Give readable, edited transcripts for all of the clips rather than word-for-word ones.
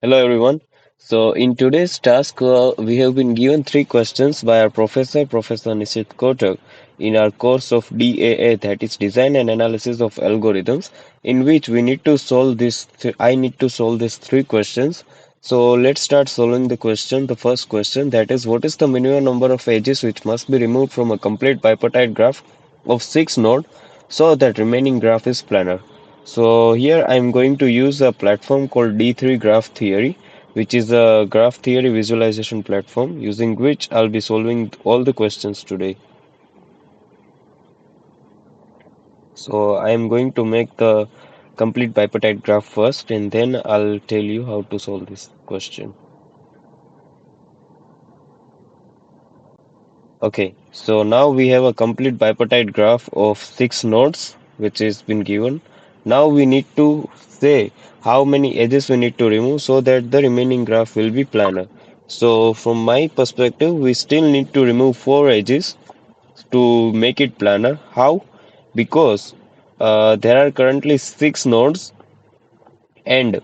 Hello everyone. So in today's task, we have been given three questions by our professor, Professor Nishit Kotak, in our course of DAA, that is Design and Analysis of Algorithms, in which we need to solve I need to solve these three questions. So let's start solving the question. The first question, that is, what is the minimum number of edges which must be removed from a complete bipartite graph of six nodes so that remaining graph is planar? So here I'm going to use a platform called D3 Graph Theory, which is a graph theory visualization platform using which I'll be solving all the questions today. So I am going to make the complete bipartite graph first and then I'll tell you how to solve this question. Okay, so now we have a complete bipartite graph of six nodes which has been given. Now we need to say how many edges we need to remove so that the remaining graph will be planar. So from my perspective, we still need to remove four edges to make it planar. How? Because there are currently six nodes and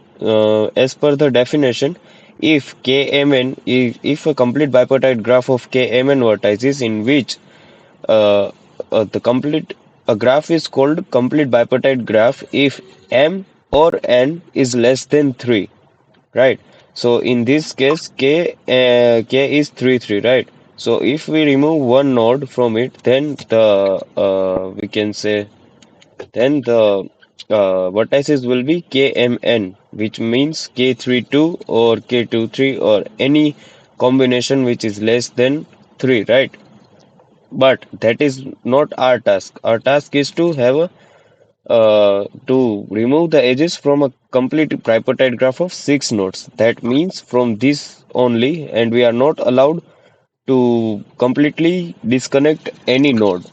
as per the definition, if Kmn, if a complete bipartite graph of Kmn vertices in which uh, the complete a graph is called complete bipartite graph if m or n is less than 3, right? So in this case k is 3 3, right? So if we remove one node from it, then the we can say then the vertices will be kmn, which means k32 or k23 or any combination which is less than 3, right? But that is not our task. Our task is to have to remove the edges from a complete tripartite graph of six nodes. That means from this only, and we are not allowed to completely disconnect any node.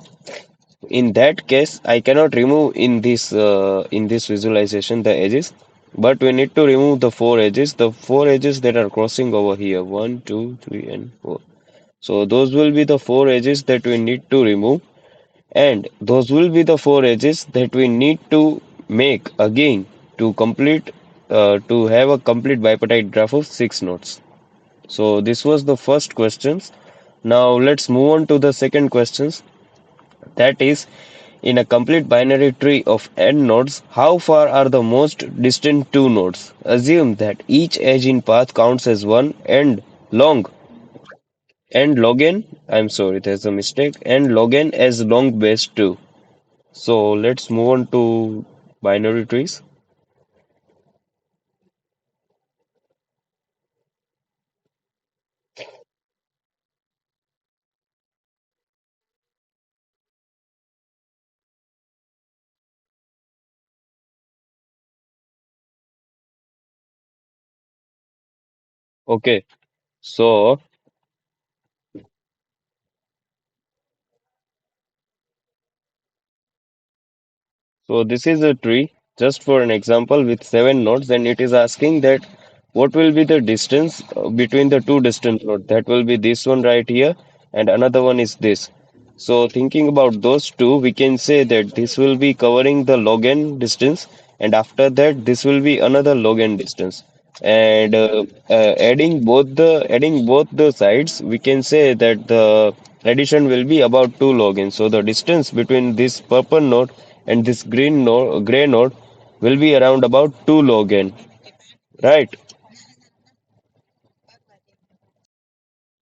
In that case, I cannot remove in this visualization the edges, but we need to remove the four edges. The four edges that are crossing over here, one, two, three, and four. So those will be the four edges that we need to remove, and those will be the four edges that we need to make again to complete to have a complete bipartite graph of six nodes. So this was the first questions. Now let's move on to the second questions. That is, in a complete binary tree of n nodes, how far are the most distant two nodes? Assume that each edge in path counts as one and long and log n. I'm sorry, there's a mistake. And log n as long base 2. So let's move on to binary trees. Okay, so this is a tree just for an example with seven nodes, and it is asking that what will be the distance between the two distant nodes. That will be this one right here, and another one is this. So thinking about those two, we can say that this will be covering the log n distance, and after that this will be another log n distance. And adding both the sides, we can say that the addition will be about 2 log n. So the distance between this purple node and this gray node will be around about 2 log n, right?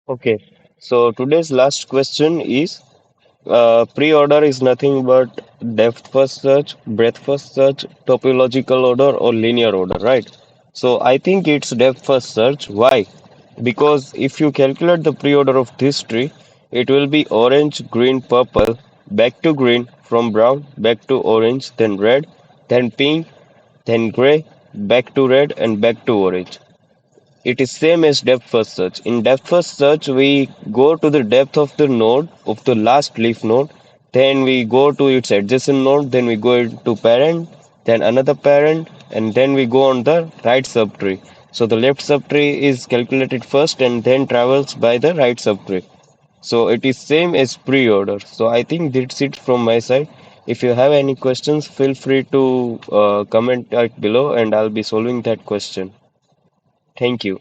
Okay. So today's last question is, pre-order is nothing but depth first search, breadth first search, topological order, or linear order, right? So I think it's depth first search. Why? Because if you calculate the pre-order of this tree, it will be orange, green, purple, back to green, from brown, back to orange, then red, then pink, then gray, back to red, and back to orange. It is same as depth first search. In depth first search, we go to the depth of the node of the last leaf node, then we go to its adjacent node, then we go to parent, then another parent, and then we go on the right subtree. So the left subtree is calculated first and then travels by the right subtree. So it is same as pre-order. So I think that's it from my side. If you have any questions, feel free to comment it below and I'll be solving that question. Thank you.